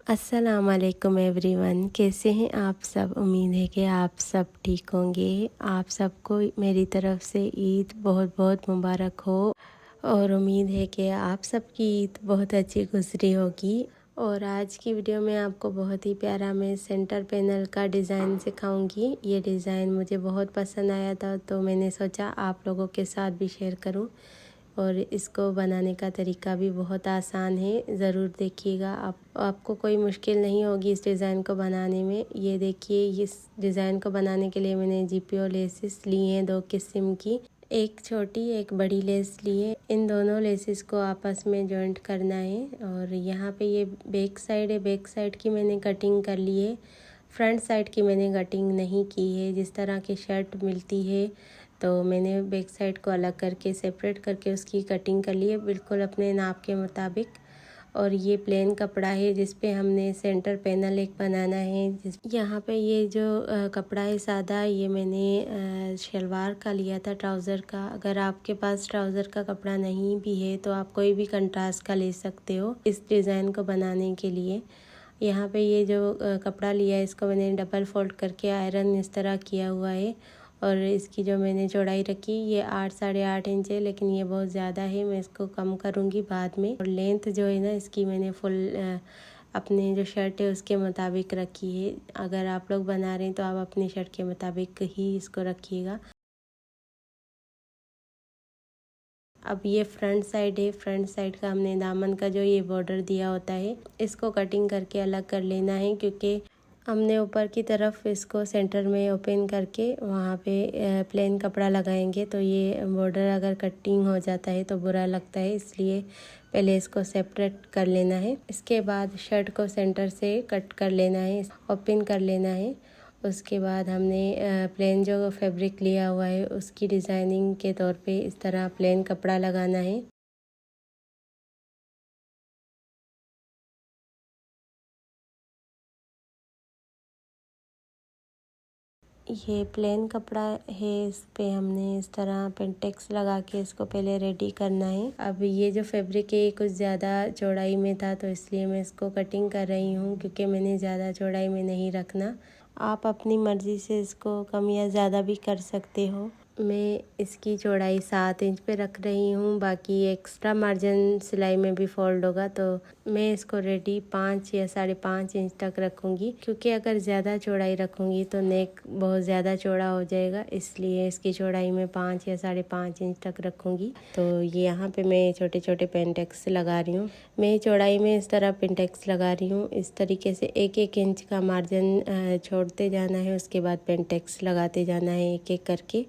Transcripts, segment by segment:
अस्सलाम वालेकुम एवरीवन, कैसे हैं आप सब। उम्मीद है कि आप सब ठीक होंगे। आप सबको मेरी तरफ से ईद बहुत बहुत मुबारक हो और उम्मीद है कि आप सबकी ईद बहुत अच्छी गुजरी होगी। और आज की वीडियो में आपको बहुत ही प्यारा मैं सेंटर पैनल का डिज़ाइन सिखाऊंगी। ये डिज़ाइन मुझे बहुत पसंद आया था तो मैंने सोचा आप लोगों के साथ भी शेयर करूं। और इसको बनाने का तरीका भी बहुत आसान है, ज़रूर देखिएगा। आपको कोई मुश्किल नहीं होगी इस डिज़ाइन को बनाने में। ये देखिए, इस डिज़ाइन को बनाने के लिए मैंने जीपीओ लेसेस ली हैं 2 किस्म की, एक छोटी एक बड़ी लेस ली है। इन दोनों लेसेस को आपस में जॉइंट करना है। और यहाँ पे ये बैक साइड है, बैक साइड की मैंने कटिंग कर ली है, फ्रंट साइड की मैंने कटिंग नहीं की है। जिस तरह की शर्ट मिलती है तो मैंने बैक साइड को अलग करके सेपरेट करके उसकी कटिंग कर ली है, बिल्कुल अपने नाप के मुताबिक। और ये प्लेन कपड़ा है जिस पे हमने सेंटर पैनल एक बनाना है। यहाँ पे ये जो कपड़ा है सादा, ये मैंने शलवार का लिया था, ट्राउज़र का। अगर आपके पास ट्राउज़र का कपड़ा नहीं भी है तो आप कोई भी कंट्रास्ट का ले सकते हो इस डिज़ाइन को बनाने के लिए। यहाँ पे ये जो कपड़ा लिया है इसको मैंने डबल फोल्ड करके आयरन इस तरह किया हुआ है। और इसकी जो मैंने चौड़ाई रखी ये 8 साढ़े 8 इंच है, लेकिन ये बहुत ज़्यादा है, मैं इसको कम करूँगी बाद में। और लेंथ जो है ना इसकी मैंने फुल अपने जो शर्ट है उसके मुताबिक रखी है। अगर आप लोग बना रहे हैं तो आप अपनी शर्ट के मुताबिक ही इसको रखिएगा। अब ये फ्रंट साइड है, फ्रंट साइड का हमने दामन का जो ये बॉर्डर दिया होता है इसको कटिंग करके अलग कर लेना है, क्योंकि हमने ऊपर की तरफ इसको सेंटर में ओपन करके वहाँ पे प्लेन कपड़ा लगाएंगे तो ये बॉर्डर अगर कटिंग हो जाता है तो बुरा लगता है, इसलिए पहले इसको सेपरेट कर लेना है। इसके बाद शर्ट को सेंटर से कट कर लेना है, ओपन कर लेना है। उसके बाद हमने प्लेन जो फैब्रिक लिया हुआ है उसकी डिज़ाइनिंग के तौर पे इस तरह प्लेन कपड़ा लगाना है। ये प्लेन कपड़ा है, इस पे हमने इस तरह पेंटेक्स लगा के इसको पहले रेडी करना है। अब ये जो फैब्रिक है कुछ ज़्यादा चौड़ाई में था तो इसलिए मैं इसको कटिंग कर रही हूँ, क्योंकि मैंने ज़्यादा चौड़ाई में नहीं रखना। आप अपनी मर्ज़ी से इसको कम या ज़्यादा भी कर सकते हो। मैं इसकी चौड़ाई 7 इंच पे रख रही हूँ, बाकी एक्स्ट्रा मार्जिन सिलाई में भी फोल्ड होगा तो मैं इसको रेडी 5 या साढ़े 5 इंच तक रखूँगी, क्योंकि अगर ज़्यादा चौड़ाई रखूँगी तो नेक बहुत ज़्यादा चौड़ा हो जाएगा, इसलिए इसकी चौड़ाई में 5 या साढ़े 5 इंच तक रखूँगी। तो ये यहाँ पे मैं छोटे छोटे पेंटेक्स लगा रही हूँ। मैं चौड़ाई में इस तरह पेंटेक्स लगा रही हूँ। इस तरीके से 1-1 इंच का मार्जिन छोड़ते जाना है, उसके बाद पेंटेक्स लगाते जाना है एक एक करके।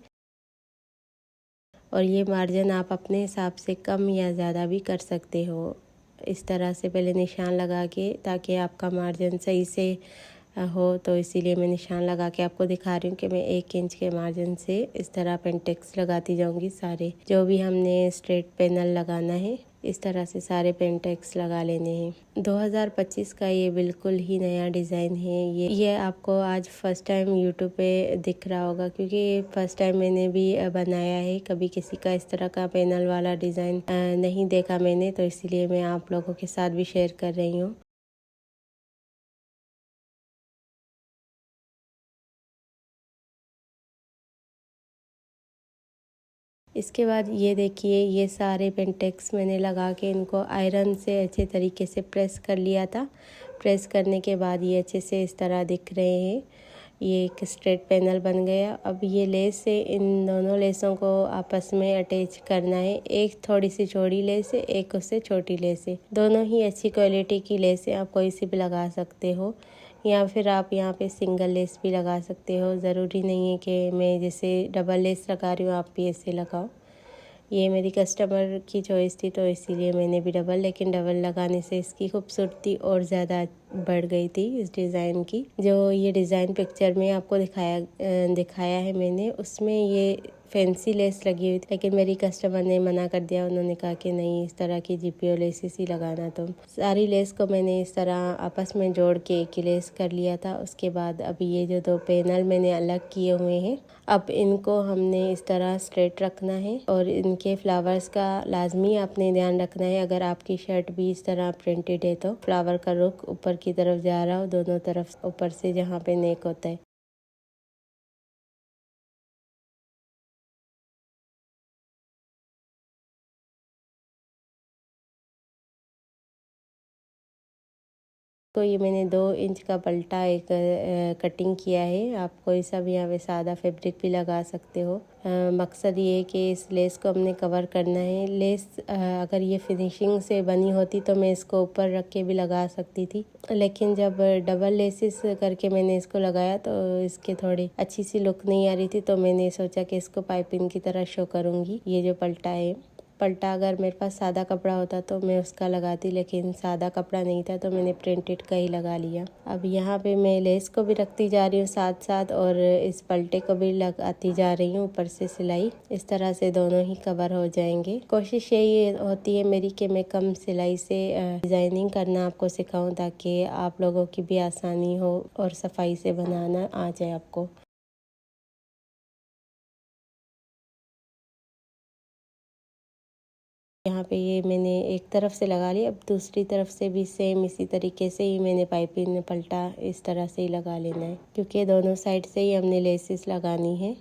और ये मार्जिन आप अपने हिसाब से कम या ज़्यादा भी कर सकते हो। इस तरह से पहले निशान लगा के, ताकि आपका मार्जिन सही से हो, तो इसीलिए मैं निशान लगा के आपको दिखा रही हूँ कि मैं 1 इंच के मार्जिन से इस तरह पेंटेक्स लगाती जाऊँगी। सारे जो भी हमने स्ट्रेट पैनल लगाना है इस तरह से सारे पेंटेक्स लगा लेने हैं। 2025 का ये बिल्कुल ही नया डिज़ाइन है। ये आपको आज फर्स्ट टाइम यूट्यूब पे दिख रहा होगा, क्योंकि ये फर्स्ट टाइम मैंने भी बनाया है। कभी किसी का इस तरह का पैनल वाला डिज़ाइन नहीं देखा मैंने, तो इसीलिए मैं आप लोगों के साथ भी शेयर कर रही हूँ। इसके बाद ये देखिए, ये सारे पेंटेक्स मैंने लगा के इनको आयरन से अच्छे तरीके से प्रेस कर लिया था। प्रेस करने के बाद ये अच्छे से इस तरह दिख रहे हैं। ये एक स्ट्रेट पैनल बन गया। अब ये लेस से इन दोनों लेसों को आपस में अटैच करना है। एक थोड़ी सी चौड़ी लेस है, एक उससे छोटी लेस है। दोनों ही अच्छी क्वालिटी की लेस है, आप कोई सी भी लगा सकते हो, या फिर आप यहाँ पे सिंगल लेस भी लगा सकते हो। ज़रूरी नहीं है कि मैं जैसे डबल लेस लगा रही हूँ आप भी ऐसे लगाओ। ये मेरी कस्टमर की चॉइस थी तो इसीलिए मैंने भी डबल, लेकिन डबल लगाने से इसकी खूबसूरती और ज़्यादा बढ़ गई थी इस डिज़ाइन की। जो ये डिज़ाइन पिक्चर में आपको दिखाया है मैंने, उसमें ये फैंसी लेस लगी हुई थी, लेकिन मेरी कस्टमर ने मना कर दिया। उन्होंने कहा कि नहीं, इस तरह की GPO लेसेस ही लगाना। तो सारी लेस को मैंने इस तरह आपस में जोड़ के एक ही लेस कर लिया था। उसके बाद अभी ये जो 2 पैनल मैंने अलग किए हुए हैं, अब इनको हमने इस तरह स्ट्रेट रखना है और इनके फ्लावर्स का लाजमी आपने ध्यान रखना है। अगर आपकी शर्ट भी इस तरह प्रिंटेड है तो फ्लावर का रुख ऊपर की तरफ जा रहा हो, दोनों तरफ ऊपर से जहाँ पे नेक होता है। तो ये मैंने 2 इंच का पलटा एक कटिंग किया है। आप कोई सा भी यहाँ पे सादा फैब्रिक भी लगा सकते हो। मकसद ये है कि इस लेस को हमने कवर करना है। लेस अगर ये फिनिशिंग से बनी होती तो मैं इसको ऊपर रख के भी लगा सकती थी, लेकिन जब डबल लेसिस करके मैंने इसको लगाया तो इसके थोड़ी अच्छी सी लुक नहीं आ रही थी। तो मैंने सोचा कि इसको पाइपिंग की तरह शो करूँगी। ये जो पलटा है, पलटा अगर मेरे पास सादा कपड़ा होता तो मैं उसका लगाती, लेकिन सादा कपड़ा नहीं था तो मैंने प्रिंटेड का ही लगा लिया। अब यहाँ पे मैं लेस को भी रखती जा रही हूँ साथ साथ, और इस पलटे को भी लगाती जा रही हूँ ऊपर से सिलाई। इस तरह से दोनों ही कवर हो जाएंगे। कोशिश यही होती है मेरी कि मैं कम सिलाई से डिजाइनिंग करना आपको सिखाऊं, ताकि आप लोगों की भी आसानी हो और सफाई से बनाना आ जाए आपको। यहाँ पे ये मैंने एक तरफ से लगा लिया। अब दूसरी तरफ से भी सेम इसी तरीके से ही मैंने पाइपिंग पलटा इस तरह से ही लगा लेना है, क्योंकि दोनों साइड से ही हमने लेसिस लगानी है।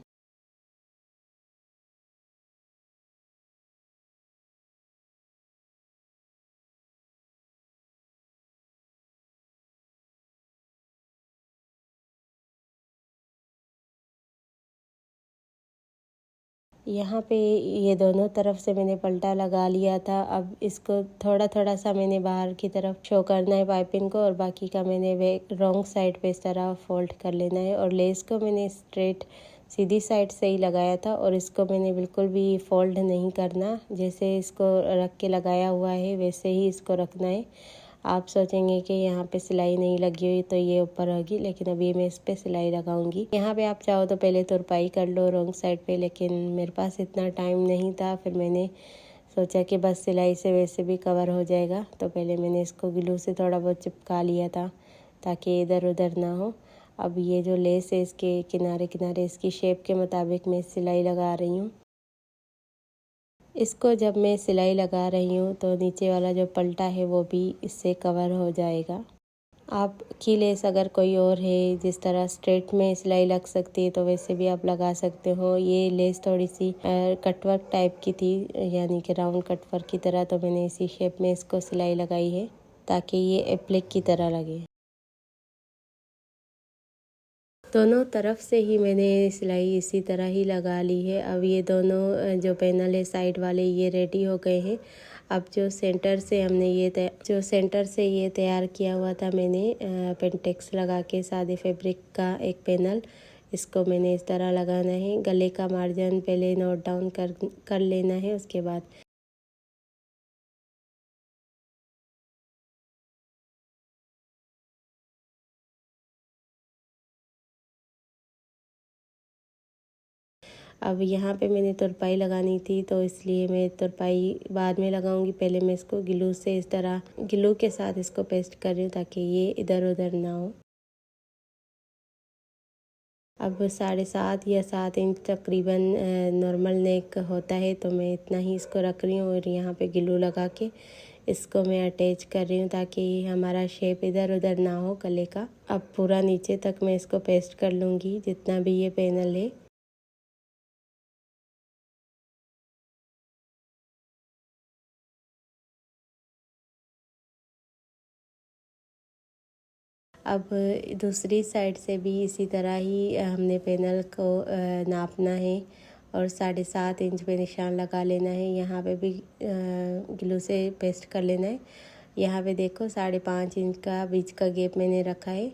यहाँ पे ये दोनों तरफ से मैंने पलटा लगा लिया था। अब इसको थोड़ा थोड़ा सा मैंने बाहर की तरफ शो करना है पाइपिंग को, और बाकी का मैंने रॉन्ग साइड पे इस तरह फोल्ड कर लेना है। और लेस को मैंने स्ट्रेट सीधी साइड से ही लगाया था, और इसको मैंने बिल्कुल भी फोल्ड नहीं करना। जैसे इसको रख के लगाया हुआ है वैसे ही इसको रखना है। आप सोचेंगे कि यहाँ पे सिलाई नहीं लगी हुई तो ये ऊपर होगी, लेकिन अभी मैं इस पे सिलाई लगाऊंगी। यहाँ पे आप चाहो तो पहले तुरपाई कर लो रॉन्ग साइड पे, लेकिन मेरे पास इतना टाइम नहीं था। फिर मैंने सोचा कि बस सिलाई से वैसे भी कवर हो जाएगा, तो पहले मैंने इसको ग्लू से थोड़ा बहुत चिपका लिया था ताकि इधर उधर ना हो। अब ये जो लेस है इसके किनारे किनारे इसकी शेप के मुताबिक मैं सिलाई लगा रही हूँ। इसको जब मैं सिलाई लगा रही हूँ तो नीचे वाला जो पलटा है वो भी इससे कवर हो जाएगा। आपकी लेस अगर कोई और है जिस तरह स्ट्रेट में सिलाई लग सकती है तो वैसे भी आप लगा सकते हो। ये लेस थोड़ी सी कटवर्क टाइप की थी, यानी कि राउंड कटवर्क की तरह, तो मैंने इसी शेप में इसको सिलाई लगाई है ताकि ये एप्लिक की तरह लगे। दोनों तरफ से ही मैंने सिलाई इसी तरह ही लगा ली है। अब ये दोनों जो पैनल है साइड वाले ये रेडी हो गए हैं। अब जो सेंटर से ये तैयार किया हुआ था मैंने पेंटेक्स लगा के सादे फैब्रिक का एक पैनल, इसको मैंने इस तरह लगाना है। गले का मार्जिन पहले नोट डाउन कर लेना है। उसके बाद अब यहाँ पे मैंने तुरपाई लगानी थी तो इसलिए मैं तुरपाई बाद में लगाऊंगी। पहले मैं इसको ग्लू से इस तरह ग्लू के साथ इसको पेस्ट कर रही हूँ ताकि ये इधर उधर ना हो। अब 7.5 या 7 इंच तकरीबन नॉर्मल नेक होता है, तो मैं इतना ही इसको रख रही हूँ और यहाँ पे ग्लू लगा के इसको मैं अटैच कर रही हूँ ताकि हमारा शेप इधर उधर ना हो गले का। अब पूरा नीचे तक मैं इसको पेस्ट कर लूँगी जितना भी ये पैनल है। अब दूसरी साइड से भी इसी तरह ही हमने पैनल को नापना है और 7.5 इंच पे निशान लगा लेना है। यहाँ पे भी ग्लू से पेस्ट कर लेना है। यहाँ पे देखो 5.5 इंच का बीच का गैप मैंने रखा है,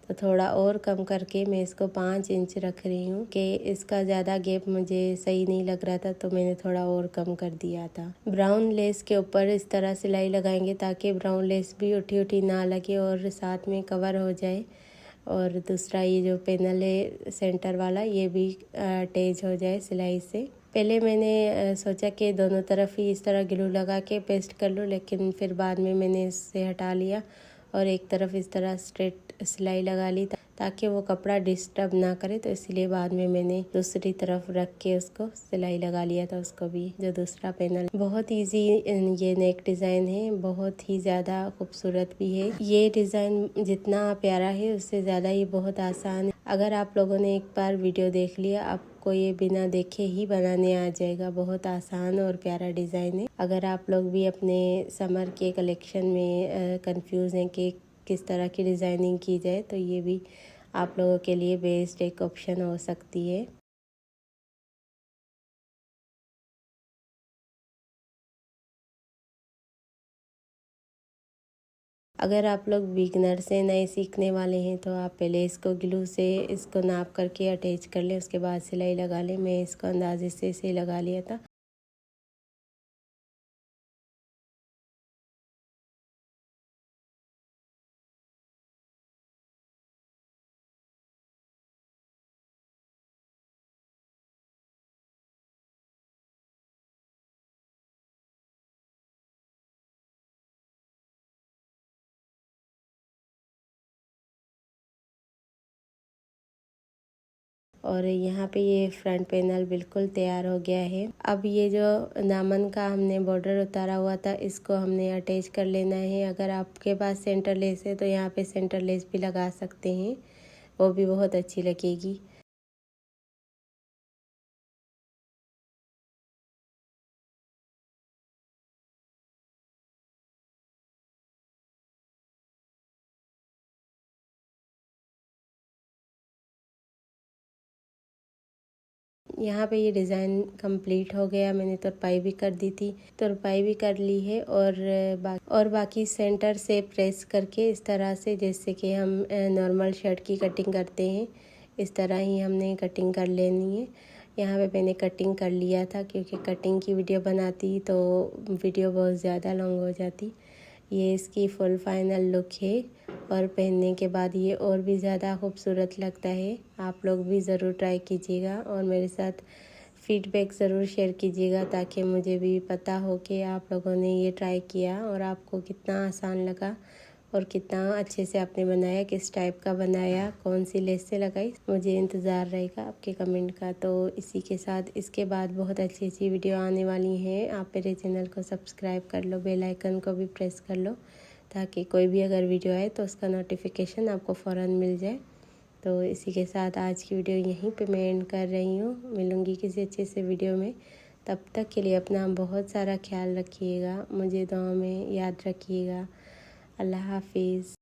तो थोड़ा और कम करके मैं इसको 5 इंच रख रही हूँ कि इसका ज़्यादा गैप मुझे सही नहीं लग रहा था, तो मैंने थोड़ा और कम कर दिया था। ब्राउन लेस के ऊपर इस तरह सिलाई लगाएंगे ताकि ब्राउन लेस भी उठी उठी ना लगे और साथ में कवर हो जाए। और दूसरा ये जो पैनल है सेंटर वाला, ये भी अटैच हो जाए सिलाई से। पहले मैंने सोचा कि दोनों तरफ ही इस तरह ग्लू लगा के पेस्ट कर लूँ, लेकिन फिर बाद में मैंने इससे हटा लिया और एक तरफ इस तरह स्ट्रेट सिलाई लगा ली ताकि वो कपड़ा डिस्टर्ब ना करे। तो इसीलिए बाद में मैंने दूसरी तरफ रख के उसको सिलाई लगा लिया था उसको भी। जो दूसरा पैनल बहुत इजी ये नेक डिज़ाइन है, बहुत ही ज़्यादा खूबसूरत भी है। ये डिज़ाइन जितना प्यारा है उससे ज़्यादा ये बहुत आसान है। अगर आप लोगों ने एक बार वीडियो देख लिया, आपको ये बिना देखे ही बनाने आ जाएगा। बहुत आसान और प्यारा डिज़ाइन है। अगर आप लोग भी अपने समर के कलेक्शन में कंफ्यूज हैं कि किस तरह की डिज़ाइनिंग की जाए, तो ये भी आप लोगों के लिए बेस्ट एक ऑप्शन हो सकती है। अगर आप लोग बिगनर से नए सीखने वाले हैं तो आप पहले इसको ग्लू से इसको नाप करके अटैच कर लें, उसके बाद सिलाई लगा लें। मैं इसको अंदाजे से इसे लगा लिया था। और यहाँ पे ये फ्रंट पैनल बिल्कुल तैयार हो गया है। अब ये जो दामन का हमने बॉर्डर उतारा हुआ था, इसको हमने अटैच कर लेना है। अगर आपके पास सेंटर लेस है तो यहाँ पे सेंटर लेस भी लगा सकते हैं, वो भी बहुत अच्छी लगेगी। यहाँ पे ये डिज़ाइन कंप्लीट हो गया। मैंने तुरपाई भी कर दी थी, तुरपाई भी कर ली है। और बाकी सेंटर से प्रेस करके इस तरह से, जैसे कि हम नॉर्मल शर्ट की कटिंग करते हैं, इस तरह ही हमने कटिंग कर लेनी है। यहाँ पे मैंने कटिंग कर लिया था, क्योंकि कटिंग की वीडियो बनाती तो वीडियो बहुत ज़्यादा लॉन्ग हो जाती। ये इसकी फुल फाइनल लुक है और पहनने के बाद ये और भी ज़्यादा खूबसूरत लगता है। आप लोग भी ज़रूर ट्राई कीजिएगा और मेरे साथ फीडबैक ज़रूर शेयर कीजिएगा, ताकि मुझे भी पता हो कि आप लोगों ने ये ट्राई किया और आपको कितना आसान लगा और कितना अच्छे से आपने बनाया, किस टाइप का बनाया, कौन सी लेस से लगाई। मुझे इंतज़ार रहेगा आपके कमेंट का। तो इसी के साथ इसके बाद बहुत अच्छी अच्छी वीडियो आने वाली हैं। आप मेरे चैनल को सब्सक्राइब कर लो, बेल आइकन को भी प्रेस कर लो, ताकि कोई भी अगर वीडियो आए तो उसका नोटिफिकेशन आपको फ़ौरन मिल जाए। तो इसी के साथ आज की वीडियो यहीं पे मैं एंड कर रही हूँ। मिलूँगी किसी अच्छे से वीडियो में। तब तक के लिए अपना बहुत सारा ख्याल रखिएगा, मुझे दुआ में याद रखिएगा। अल्लाह हाफिज़।